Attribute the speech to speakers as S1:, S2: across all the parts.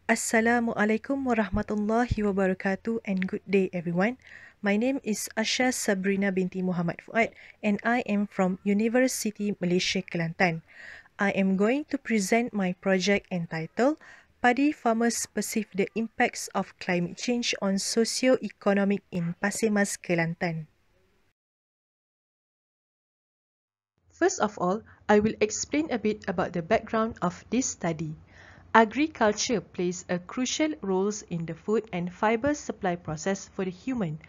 S1: Assalamualaikum warahmatullahi wabarakatuh and good day everyone. My name is Asha Sabrina binti Muhammad Fuad and I am from University Malaysia Kelantan. I am going to present my project entitled Padi Farmers Perceive the Impacts of Climate Change on Socio-Economic in Pasir Mas, Kelantan. First of all, I will explain a bit about the background of this study. Agriculture plays a crucial role in the food and fiber supply process for the human.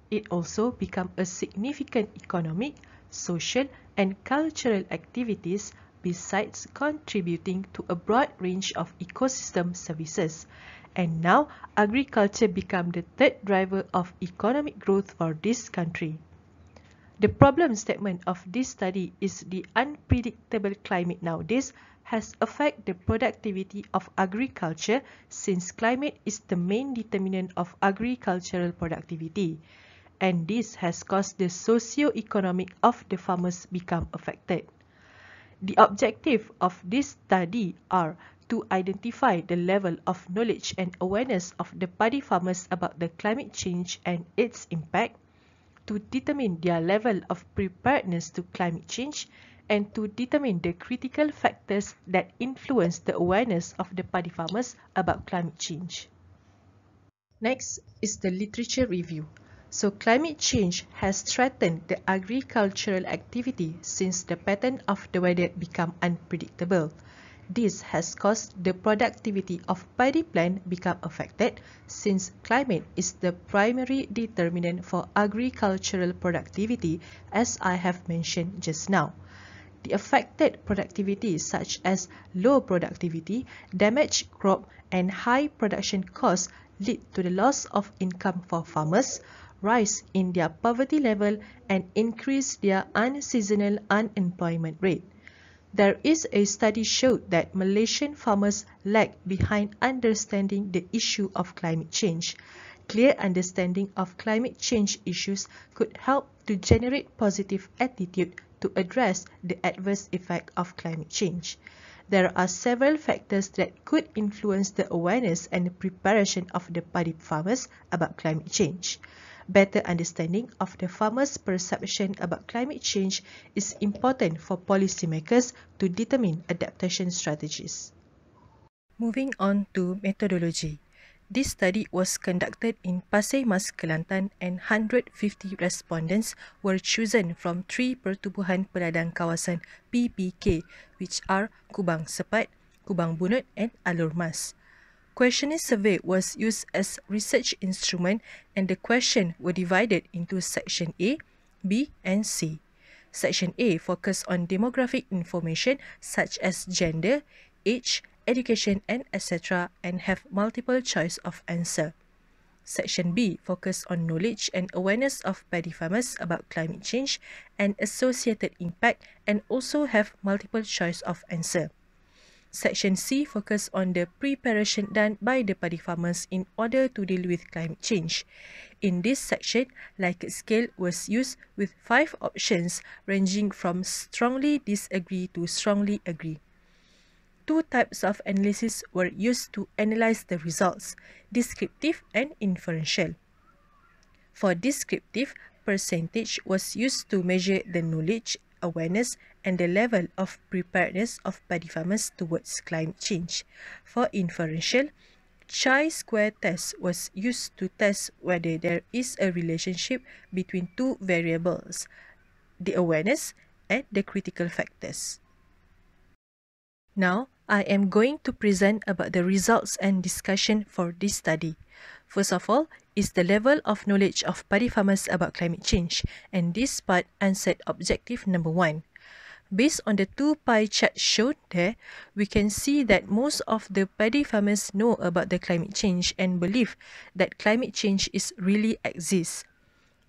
S1: It also becomes a significant economic, social and cultural activities besides contributing to a broad range of ecosystem services. And now, agriculture becomes the third driver of economic growth for this country. The problem statement of this study is the unpredictable climate nowadays has affected the productivity of agriculture since climate is the main determinant of agricultural productivity. And this has caused the socio-economic of the farmers become affected. The objective of this study are to identify the level of knowledge and awareness of the paddy farmers about the climate change and its impact, to determine their level of preparedness to climate change, and to determine the critical factors that influence the awareness of the paddy farmers about climate change. Next is the literature review. So climate change has threatened the agricultural activity since the pattern of the weather become unpredictable. This has caused the productivity of paddy plant become affected since climate is the primary determinant for agricultural productivity, as I have mentioned just now. The affected productivity such as low productivity, damaged crop and high production costs lead to the loss of income for farmers, rise in their poverty level and increase their unseasonal unemployment rate. There is a study showed that Malaysian farmers lag behind understanding the issue of climate change. Clear understanding of climate change issues could help to generate positive attitude to address the adverse effect of climate change. There are several factors that could influence the awareness and preparation of the paddy farmers about climate change. Better understanding of the farmers' perception about climate change is important for policymakers to determine adaptation strategies. Moving on to methodology. This study was conducted in Pasir Mas, Kelantan and 150 respondents were chosen from 3 pertubuhan peladang kawasan PPK which are Kubang Sepat, Kubang Bunut and Alor Mas. Questionnaire survey was used as research instrument and the questions were divided into Section A, B and C. Section A focused on demographic information such as gender, age, education and etc. and have multiple choice of answer. Section B focused on knowledge and awareness of paddy farmers about climate change and associated impact and also have multiple choice of answer. Section C focused on the preparation done by the paddy farmers in order to deal with climate change. In this section, Likert scale was used with 5 options ranging from strongly disagree to strongly agree. 2 types of analysis were used to analyze the results, descriptive and inferential. For descriptive, percentage was used to measure the knowledge, awareness and the level of preparedness of paddy farmers towards climate change. For inferential, chi-square test was used to test whether there is a relationship between 2 variables, the awareness and the critical factors. Now, I am going to present about the results and discussion for this study. First of all, is the level of knowledge of paddy farmers about climate change, and this part answered objective number 1. Based on the 2 pie charts shown there, we can see that most of the paddy farmers know about the climate change and believe that climate change is really exists,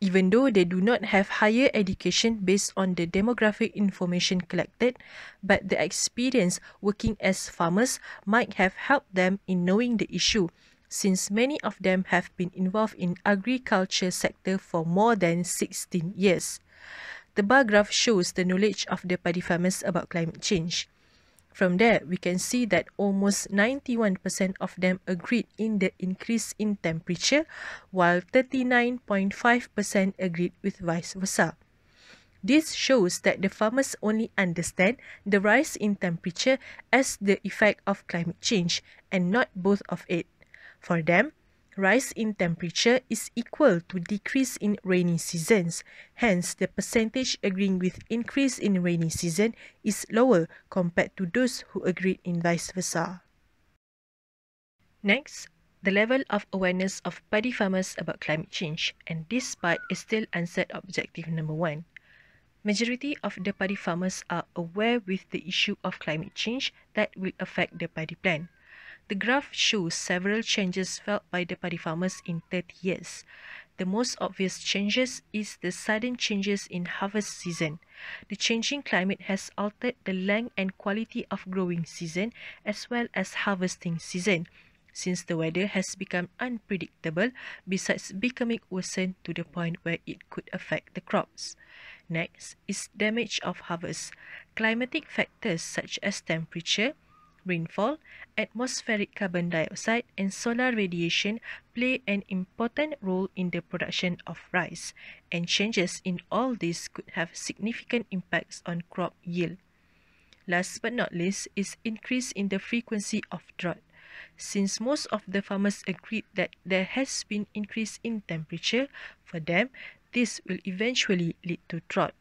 S1: even though they do not have higher education based on the demographic information collected, but the experience working as farmers might have helped them in knowing the issue, since many of them have been involved in agriculture sector for more than 16 years. The bar graph shows the knowledge of the paddy farmers about climate change. From there, we can see that almost 91% of them agreed in the increase in temperature, while 39.5% agreed with vice versa. This shows that the farmers only understand the rise in temperature as the effect of climate change and not both of it. For them, rise in temperature is equal to decrease in rainy seasons. Hence, the percentage agreeing with increase in rainy season is lower compared to those who agreed in vice versa. Next, the level of awareness of paddy farmers about climate change, and this part is still answered objective number 1. Majority of the paddy farmers are aware with the issue of climate change that will affect the paddy plant. The graph shows several changes felt by the paddy farmers in 30 years. The most obvious changes is the sudden changes in harvest season. The changing climate has altered the length and quality of growing season as well as harvesting season, since the weather has become unpredictable besides becoming worsened to the point where it could affect the crops. Next is damage of harvest. Climatic factors such as temperature, rainfall, atmospheric carbon dioxide, and solar radiation play an important role in the production of rice, and changes in all these could have significant impacts on crop yield. Last but not least is increase in the frequency of drought. Since most of the farmers agreed that there has been increase in temperature, for them, this will eventually lead to drought.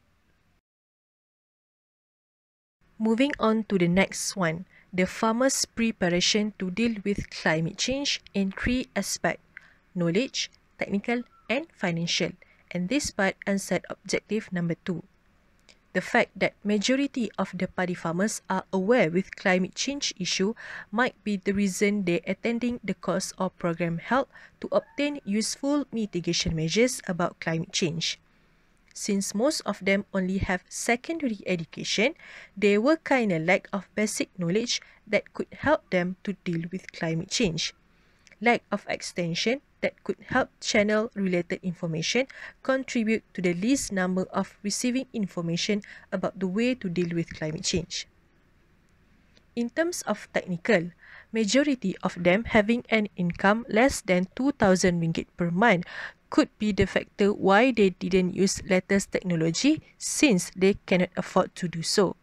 S1: Moving on to the next one, the farmers' preparation to deal with climate change in 3 aspects: knowledge, technical, and financial. And this part answered objective number 2. The fact that majority of the paddy farmers are aware with climate change issue might be the reason they attending the course or program held to obtain useful mitigation measures about climate change. Since most of them only have secondary education, they were kinda lack of basic knowledge that could help them to deal with climate change. Lack of extension that could help channel related information contribute to the least number of receiving information about the way to deal with climate change. In terms of technical, majority of them having an income less than 2,000 ringgit per month could be the factor why they didn't use latest technology since they cannot afford to do so.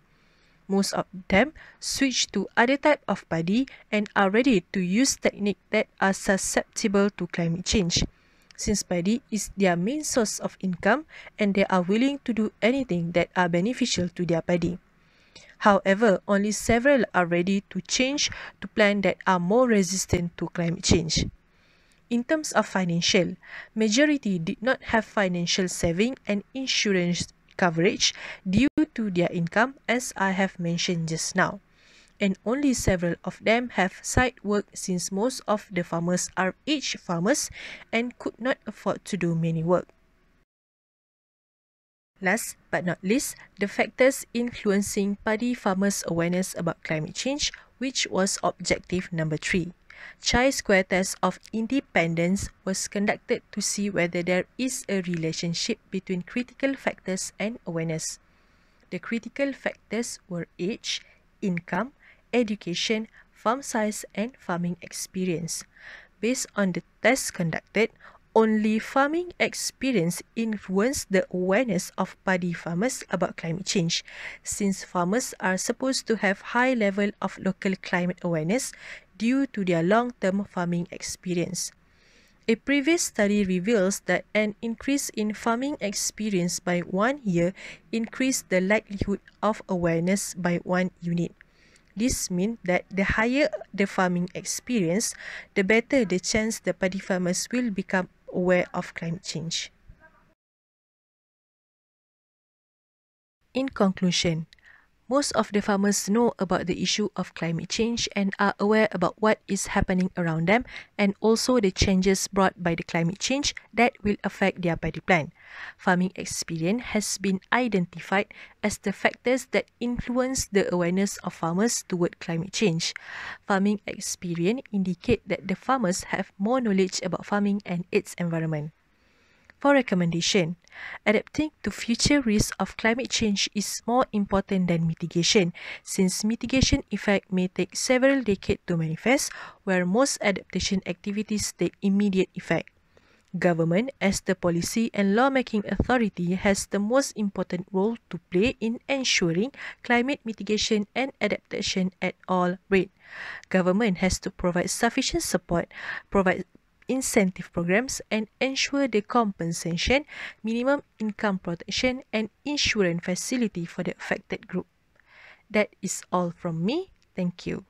S1: Most of them switch to other type of paddy and are ready to use techniques that are susceptible to climate change. Since paddy is their main source of income and they are willing to do anything that are beneficial to their paddy. However, only several are ready to change to plants that are more resistant to climate change. In terms of financial, majority did not have financial saving and insurance coverage due to their income, as I have mentioned just now. And only several of them have side work since most of the farmers are aged farmers and could not afford to do many work. Last but not least, the factors influencing paddy farmers' awareness about climate change, which was objective number 3. Chi-square test of independence was conducted to see whether there is a relationship between critical factors and awareness. The critical factors were age, income, education, farm size, and farming experience. Based on the test conducted, only farming experience influenced the awareness of paddy farmers about climate change, since farmers are supposed to have high level of local climate awareness due to their long-term farming experience. A previous study reveals that an increase in farming experience by 1 year increased the likelihood of awareness by 1 unit. This means that the higher the farming experience, the better the chance the paddy farmers will become aware of climate change. In conclusion, most of the farmers know about the issue of climate change and are aware about what is happening around them and also the changes brought by the climate change that will affect their paddy plant. Farming experience has been identified as the factors that influence the awareness of farmers toward climate change. Farming experience indicate that the farmers have more knowledge about farming and its environment. For recommendation, adapting to future risks of climate change is more important than mitigation, since mitigation effect may take several decades to manifest, where most adaptation activities take immediate effect. Government, as the policy and lawmaking authority, has the most important role to play in ensuring climate mitigation and adaptation at all rates. Government has to provide sufficient support, provide incentive programs, and ensure the compensation, minimum income protection, and insurance facility for the affected group. That is all from me. Thank you.